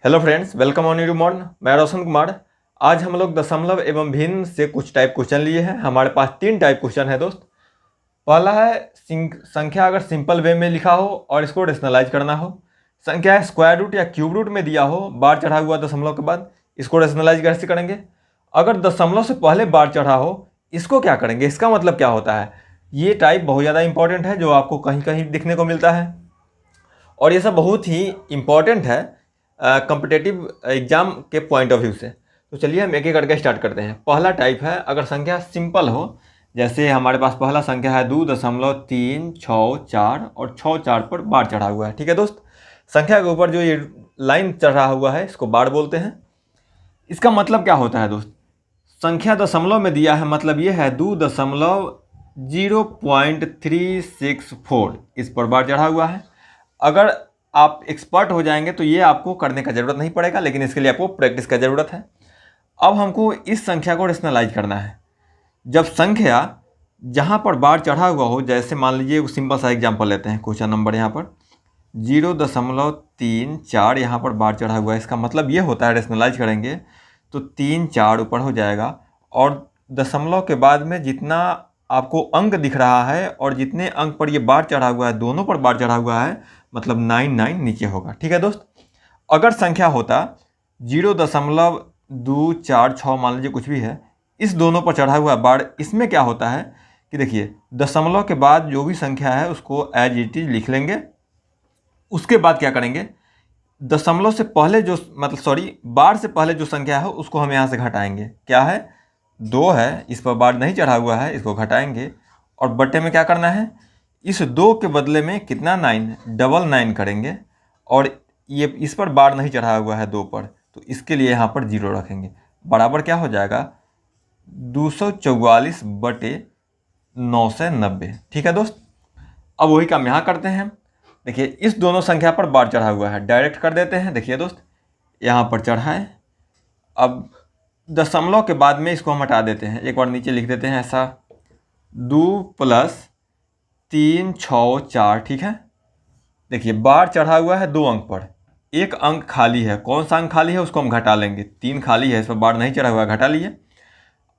Hello friends, welcome on YouTube morn. मैं रोशन कुमार। आज हम लोग दशमलव एवं भिन्न से कुछ टाइप क्वेश्चन लिए हैं। हमारे पास 3 टाइप क्वेश्चन है दोस्त। पहला है संख्या अगर सिंपल वे में लिखा हो और इसको रेशनलाइज करना हो। संख्या स्क्वायर रूट या क्यूब रूट में दिया हो, बार चढ़ा हुआ दशमलव के बाद, इसको रेशनलाइज कैसे करेंगे। अगर दशमलव से पहले बार चढ़ा हो, इसको क्या करेंगे, इसका मतलब क्या होता है। ये टाइप बहुत ज़्यादा इंपॉर्टेंट है, जो आपको कहीं कहीं दिखने को मिलता है और ये सब बहुत ही इम्पॉर्टेंट है कॉम्पिटेटिव एग्जाम के पॉइंट ऑफ व्यू से। तो चलिए हम एक एक करके स्टार्ट करते हैं। पहला टाइप है अगर संख्या सिंपल हो, जैसे हमारे पास पहला संख्या है 2.364 और 64 पर बार चढ़ा हुआ है। ठीक है दोस्त, संख्या के ऊपर जो ये लाइन चढ़ा हुआ है इसको बार बोलते हैं। इसका मतलब क्या होता है दोस्त, संख्या दशमलव में दिया है, मतलब ये है 2.0364, इस पर बार चढ़ा हुआ है। अगर आप एक्सपर्ट हो जाएंगे तो ये आपको करने का ज़रूरत नहीं पड़ेगा, लेकिन इसके लिए आपको प्रैक्टिस का ज़रूरत है। अब हमको इस संख्या को रेशनलाइज करना है। जब संख्या जहाँ पर बार चढ़ा हुआ हो, जैसे मान लीजिए सिंपल सा एग्जांपल लेते हैं, क्वेश्चन नंबर यहाँ पर 0.34 यहाँ पर बार चढ़ा हुआ है। इसका मतलब ये होता है, रेशनलाइज करेंगे तो 3 4 ऊपर हो जाएगा और दशमलव के बाद में जितना आपको अंक दिख रहा है और जितने अंक पर ये बार चढ़ा हुआ है, दोनों पर बार चढ़ा हुआ है, मतलब 99 नीचे होगा। ठीक है दोस्त, अगर संख्या होता 0.246 मान लीजिए कुछ भी है, इस दोनों पर चढ़ा हुआ बार, इसमें क्या होता है कि देखिए दशमलव के बाद जो भी संख्या है उसको एज इट इज लिख लेंगे। उसके बाद क्या करेंगे, दशमलव से पहले जो बार से पहले जो संख्या है उसको हम यहाँ से घटाएंगे। क्या है, 2 है, इस पर बार नहीं चढ़ा हुआ है, इसको घटाएंगे और बट्टे में क्या करना है, इस 2 के बदले में कितना 9 99 करेंगे और ये इस पर बार नहीं चढ़ा हुआ है 2 पर, तो इसके लिए यहाँ पर 0 रखेंगे। बराबर क्या हो जाएगा, 244/990। ठीक है दोस्त, अब वही काम यहाँ करते हैं। देखिए इस दोनों संख्या पर बार चढ़ा हुआ है, डायरेक्ट कर देते हैं। देखिए दोस्त, यहाँ पर चढ़ा है, अब दशमलव के बाद में इसको हम हटा देते हैं, एक बार नीचे लिख देते हैं ऐसा, 2 + 3 6 4। ठीक है, देखिए बार चढ़ा हुआ है 2 अंक पर, एक अंक खाली है। कौन सा अंक खाली है उसको हम घटा लेंगे, 3 खाली है, इस पर बार नहीं चढ़ा हुआ है, घटा लिए।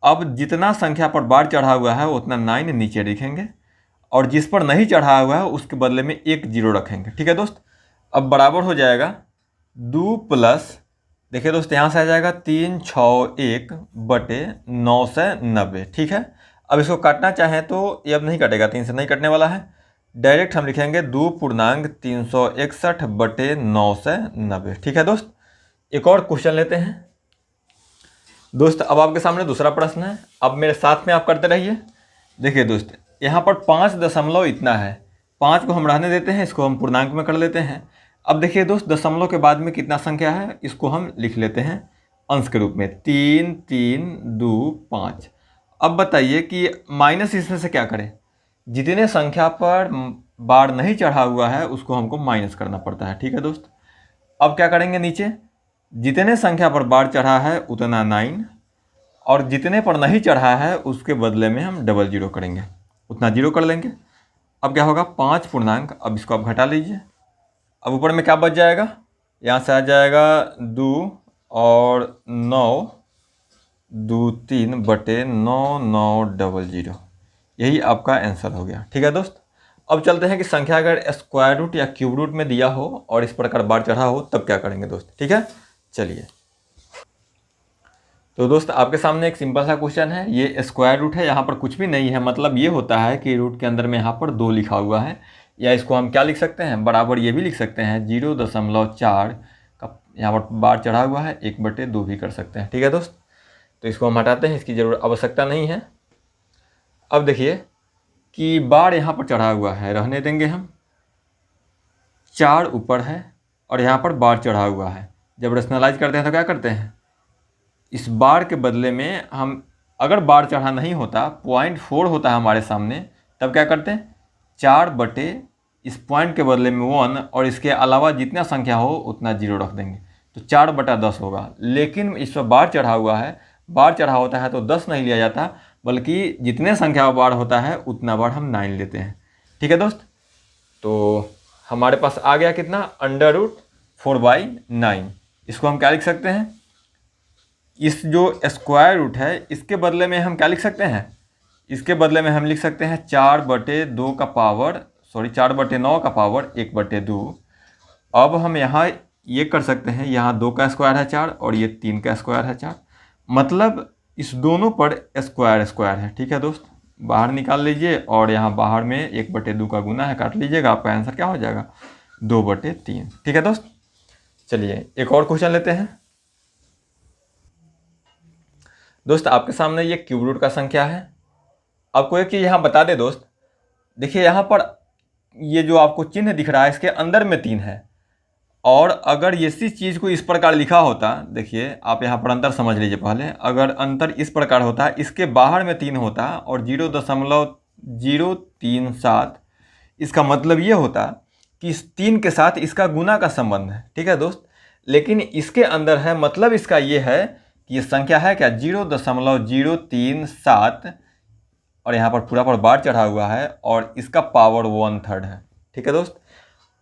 अब जितना संख्या पर बार चढ़ा हुआ है उतना 9 नीचे लिखेंगे और जिस पर नहीं चढ़ा हुआ है उसके बदले में एक 0 रखेंगे। ठीक है दोस्त, अब बराबर हो जाएगा 2 + देखिए दोस्त यहाँ से आ जाएगा 361/990। ठीक है, अब इसको काटना चाहें तो ये अब नहीं कटेगा, 3 से नहीं कटने वाला है, डायरेक्ट हम लिखेंगे 2.361/990। ठीक है दोस्त, एक और क्वेश्चन लेते हैं दोस्त। अब आपके सामने दूसरा प्रश्न है, अब मेरे साथ में आप करते रहिए। देखिए दोस्त, यहाँ पर 5 दशमलव इतना है, 5 को हम रहने देते हैं, इसको हम पूर्णांक में कर लेते हैं। अब देखिए दोस्त, दशमलव के बाद में कितना संख्या है, इसको हम लिख लेते हैं अंश के रूप में, 3 3 2 5। अब बताइए कि माइनस इसमें से क्या करें, जितने संख्या पर बार नहीं चढ़ा हुआ है उसको हमको माइनस करना पड़ता है। ठीक है दोस्त, अब क्या करेंगे, नीचे जितने संख्या पर बार चढ़ा है उतना 9 और जितने पर नहीं चढ़ा है उसके बदले में हम डबल 0 करेंगे, उतना 0 कर लेंगे। अब क्या होगा, 5 पूर्णांक, अब इसको आप घटा लीजिए। अब ऊपर में क्या बच जाएगा, यहाँ से आ जाएगा 2 और 9 2 3/9900, यही आपका आंसर हो गया। ठीक है दोस्त, अब चलते हैं कि संख्या अगर स्क्वायर रूट या क्यूब रूट में दिया हो और इस प्रकार बार चढ़ा हो तब क्या करेंगे दोस्त। ठीक है, चलिए। तो दोस्त आपके सामने एक सिंपल सा क्वेश्चन है, ये स्क्वायर रूट है, यहाँ पर कुछ भी नहीं है, मतलब ये होता है कि रूट के अंदर में यहाँ पर 2 लिखा हुआ है, या इसको हम क्या लिख सकते हैं, बराबर ये भी लिख सकते हैं, 0.4 का यहाँ पर बार चढ़ा हुआ है, 1/2 भी कर सकते हैं। ठीक है दोस्त, तो इसको हम हटाते हैं, इसकी जरूरत आवश्यकता नहीं है। अब देखिए कि बार यहाँ पर चढ़ा हुआ है, रहने देंगे हम, 4 ऊपर है और यहाँ पर बार चढ़ा हुआ है। जब रेशनलाइज करते हैं तो क्या करते हैं, इस बार के बदले में हम, अगर बार चढ़ा नहीं होता, 0.4 होता है हमारे सामने, तब क्या करते हैं, 4/ इस पॉइंट के बदले में 1 और इसके अलावा जितना संख्या हो उतना 0 रख देंगे, तो 4/10 होगा। लेकिन इस पर बार चढ़ा हुआ है, बार चढ़ा होता है तो 10 नहीं लिया जाता, बल्कि जितने संख्या बार होता है उतना बार हम 9 लेते हैं। ठीक है दोस्त, तो हमारे पास आ गया कितना, √4/9। इसको हम क्या लिख सकते हैं, इस जो स्क्वायर रूट है इसके बदले में हम क्या लिख सकते हैं, इसके बदले में हम लिख सकते हैं 4/2 का पावर 4/9 का पावर 1/2। अब हम यहाँ ये कर सकते हैं, यहाँ 2 का स्क्वायर है 4 और ये 3 का स्क्वायर है 4, मतलब इस दोनों पर स्क्वायर स्क्वायर है। ठीक है दोस्त, बाहर निकाल लीजिए और यहाँ बाहर में 1/2 का गुना है, काट लीजिएगा, आपका आंसर क्या हो जाएगा 2/3। ठीक है दोस्त, चलिए एक और क्वेश्चन लेते हैं। दोस्त आपके सामने ये क्यूब रूट का संख्या है। आपको एक चीज़ यहाँ बता दे दोस्त, देखिए यहाँ पर ये जो आपको चिन्ह दिख रहा है इसके अंदर में 3 है, और अगर इसी चीज़ को इस प्रकार लिखा होता, देखिए आप यहाँ पर अंतर समझ लीजिए पहले, अगर अंतर इस प्रकार होता इसके बाहर में 3 होता और 0.037, इसका मतलब ये होता कि इस 3 के साथ इसका गुना का संबंध है। ठीक है दोस्त, लेकिन इसके अंदर है, मतलब इसका ये है कि ये संख्या है क्या 0.037, और यहाँ पर पूरा पर बार चढ़ा हुआ है और इसका पावर 1/3 है। ठीक है दोस्त,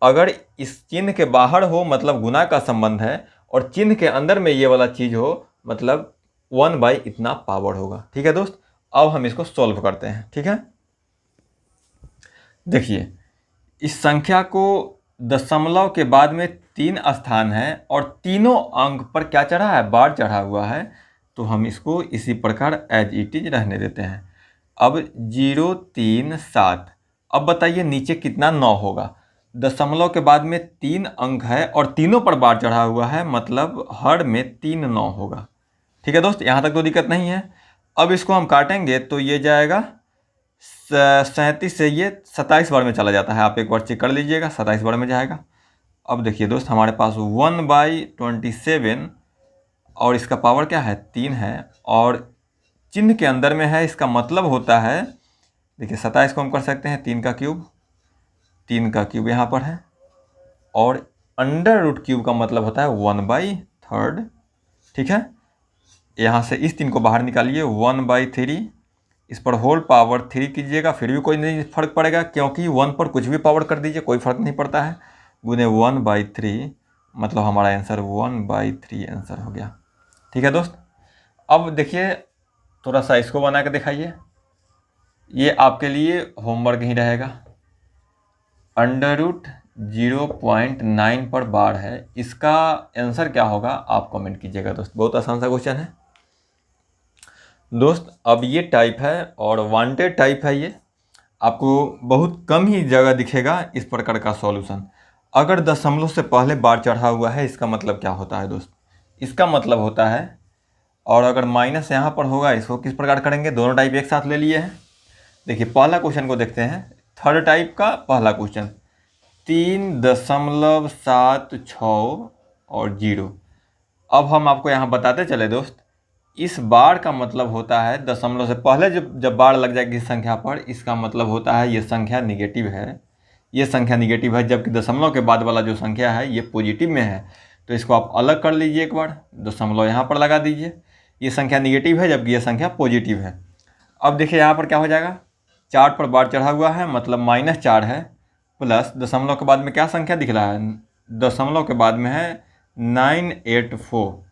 अगर इस चिन्ह के बाहर हो मतलब गुना का संबंध है, और चिन्ह के अंदर में ये वाला चीज़ हो मतलब 1/ इतना पावर होगा। ठीक है दोस्त, अब हम इसको सॉल्व करते हैं। ठीक है, देखिए इस संख्या को दशमलव के बाद में 3 स्थान है और तीनों अंक पर क्या चढ़ा है, बार चढ़ा हुआ है, तो हम इसको इसी प्रकार एज इट इज रहने देते हैं। अब 037, अब बताइए नीचे कितना 9 होगा, दशमलव के बाद में 3 अंक है और तीनों पर बार चढ़ा हुआ है, मतलब हर में 3 9 होगा। ठीक है दोस्त, यहाँ तक तो दिक्कत नहीं है। अब इसको हम काटेंगे तो ये जाएगा 37 से ये 27 बार में चला जाता है, आप एक बार चेक कर लीजिएगा, 27 बार में जाएगा। अब देखिए दोस्त हमारे पास 1/27 और इसका पावर क्या है 3 है, और चिन्ह के अंदर में है, इसका मतलब होता है, देखिए 27 को हम कर सकते हैं 3 का क्यूब यहाँ पर है, और अंडर रूट क्यूब का मतलब होता है 1/3। ठीक है, यहाँ से इस 3 को बाहर निकालिए, 1/3, इस पर होल पावर 3 कीजिएगा, फिर भी कोई नहीं फर्क पड़ेगा, क्योंकि 1 पर कुछ भी पावर कर दीजिए कोई फर्क नहीं पड़ता है, गुने 1/3, मतलब हमारा आंसर 1/3 आंसर हो गया। ठीक है दोस्त, अब देखिए थोड़ा सा इसको बना के दिखाइए, ये आपके लिए होमवर्क ही रहेगा। अंडर रूट 0.9 पर बार है, इसका आंसर क्या होगा आप कमेंट कीजिएगा दोस्त, बहुत आसान सा क्वेश्चन है दोस्त। अब ये टाइप है और वांटेड टाइप है, ये आपको बहुत कम ही जगह दिखेगा इस प्रकार का सॉल्यूशन। अगर दशमलव से पहले बार चढ़ा हुआ है इसका मतलब क्या होता है दोस्त, इसका मतलब होता है, और अगर माइनस यहाँ पर होगा इसको किस प्रकार करेंगे, दोनों टाइप एक साथ ले लिए हैं। देखिए पहला क्वेश्चन को देखते हैं, थर्ड टाइप का पहला क्वेश्चन, 3.76 और 0। अब हम आपको यहाँ बताते चले दोस्त, इस बार का मतलब होता है दशमलव से पहले जब बार लग जाएगी इस संख्या पर, इसका मतलब होता है ये संख्या निगेटिव है, ये संख्या निगेटिव है, जबकि दशमलव के बाद वाला जो संख्या है ये पॉजिटिव में है। तो इसको आप अलग कर लीजिए, एक बार दशमलव यहाँ पर लगा दीजिए, ये संख्या निगेटिव है जबकि ये संख्या पॉजिटिव है। अब देखिए यहाँ पर क्या हो जाएगा, 4 पर बार चढ़ा हुआ है मतलब -4 है, प्लस दशमलव के बाद में क्या संख्या दिख रहा है, दशमलव के बाद में है 984,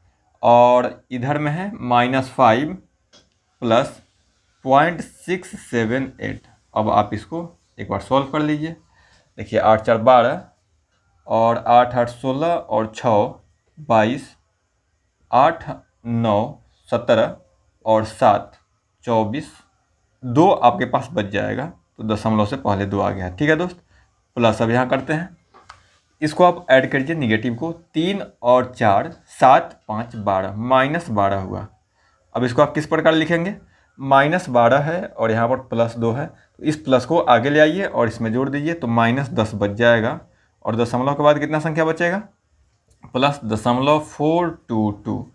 और इधर में है -5 प्लस 0.678। अब आप इसको एक बार सॉल्व कर लीजिए, देखिए 8 4 12 और 8 8 16 और 6 22, 8 9 17 और 7 24, 2 आपके पास बच जाएगा, तो दशमलव से पहले 2 आ गया। ठीक है दोस्त, प्लस अब यहाँ करते हैं, इसको आप ऐड करिए निगेटिव को, 3 और 4 7 5 12, -12 हुआ। अब इसको आप किस प्रकार लिखेंगे, -12 है और यहाँ पर +2 है, तो इस प्लस को आगे ले आइए और इसमें जोड़ दीजिए, तो -10 बच जाएगा, और दशमलव के बाद कितना संख्या बचेगा, +0.422।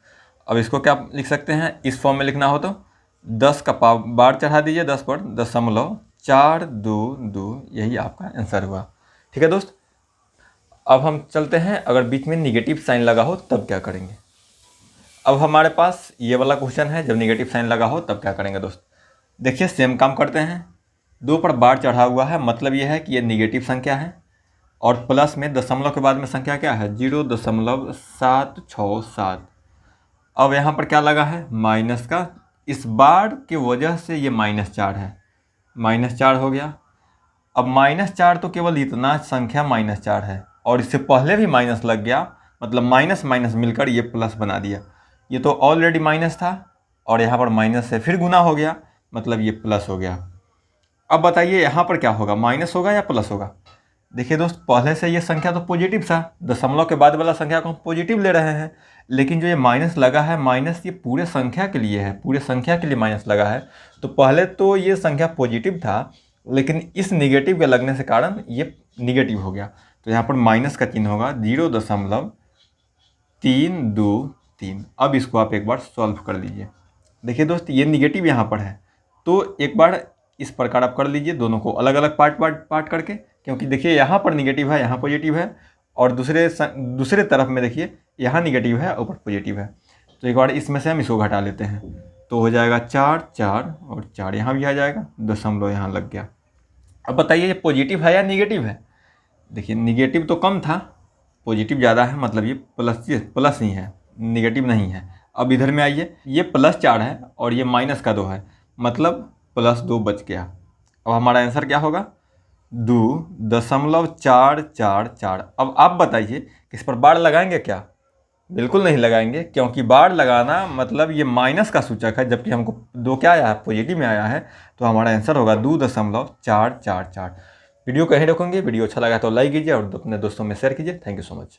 अब इसको क्या लिख सकते हैं, इस फॉर्म में लिखना हो तो 10 का बार चढ़ा दीजिए 10 पर, 0.422, यही आपका आंसर हुआ। ठीक है दोस्त, अब हम चलते हैं, अगर बीच में निगेटिव साइन लगा हो तब क्या करेंगे। अब हमारे पास ये वाला क्वेश्चन है, जब निगेटिव साइन लगा हो तब क्या करेंगे दोस्त। देखिए सेम काम करते हैं, 2 पर बार चढ़ा हुआ है, मतलब ये है कि ये निगेटिव संख्या है, और प्लस में दशमलव के बाद में संख्या क्या है 0.767। अब यहाँ पर क्या लगा है माइनस का, इस बार के वजह से ये -4 है, -4 हो गया। अब -4 तो केवल इतना संख्या -4 है और इससे पहले भी माइनस लग गया, मतलब माइनस माइनस मिलकर ये प्लस बना दिया। ये तो ऑलरेडी माइनस था और यहाँ पर माइनस से फिर गुना हो गया, मतलब ये प्लस हो गया। अब बताइए यहाँ पर क्या होगा, माइनस होगा या प्लस होगा। देखिए दोस्त, पहले से ये संख्या तो पॉजिटिव था, दशमलव के बाद वाला संख्या को हम पॉजिटिव ले रहे हैं, लेकिन जो ये माइनस लगा है, माइनस ये पूरे संख्या के लिए है, पूरे संख्या के लिए माइनस लगा है। तो पहले तो ये संख्या पॉजिटिव था, लेकिन इस निगेटिव के लगने से कारण ये निगेटिव हो गया। तो यहाँ पर माइनस का चिन्ह होगा 0.323। अब इसको आप एक बार सॉल्व कर लीजिए। देखिए दोस्त, ये निगेटिव यहाँ पर है, तो एक बार इस प्रकार आप कर लीजिए, दोनों को अलग अलग पार्ट करके, क्योंकि देखिए यहाँ पर निगेटिव है, यहाँ पॉजिटिव है, और दूसरे तरफ में देखिए यहाँ निगेटिव है, ऊपर पॉजिटिव है। तो एक बार इसमें से हम इसको घटा लेते हैं, तो हो जाएगा 4 4 और 4 यहाँ भी आ जाएगा, दशमलव यहाँ लग गया। अब बताइए ये पॉजिटिव है या निगेटिव है। देखिए निगेटिव तो कम था, पॉजिटिव ज़्यादा है, मतलब ये प्लस ही है, निगेटिव नहीं है। अब इधर में आइए, ये +4 है और ये -2 है, मतलब +2 बच गया। अब हमारा आंसर क्या होगा 2.444। अब आप बताइए कि इस पर बार लगाएंगे क्या। बिल्कुल नहीं लगाएंगे, क्योंकि बार लगाना मतलब ये माइनस का सूचक है, जबकि हमको 2 क्या आया है, पॉजिटिव में आया है। तो हमारा आंसर होगा 2.444। वीडियो कहीं रोकेंगे, वीडियो अच्छा लगा तो लाइक कीजिए और अपने दोस्तों में शेयर कीजिए। Thank you so much.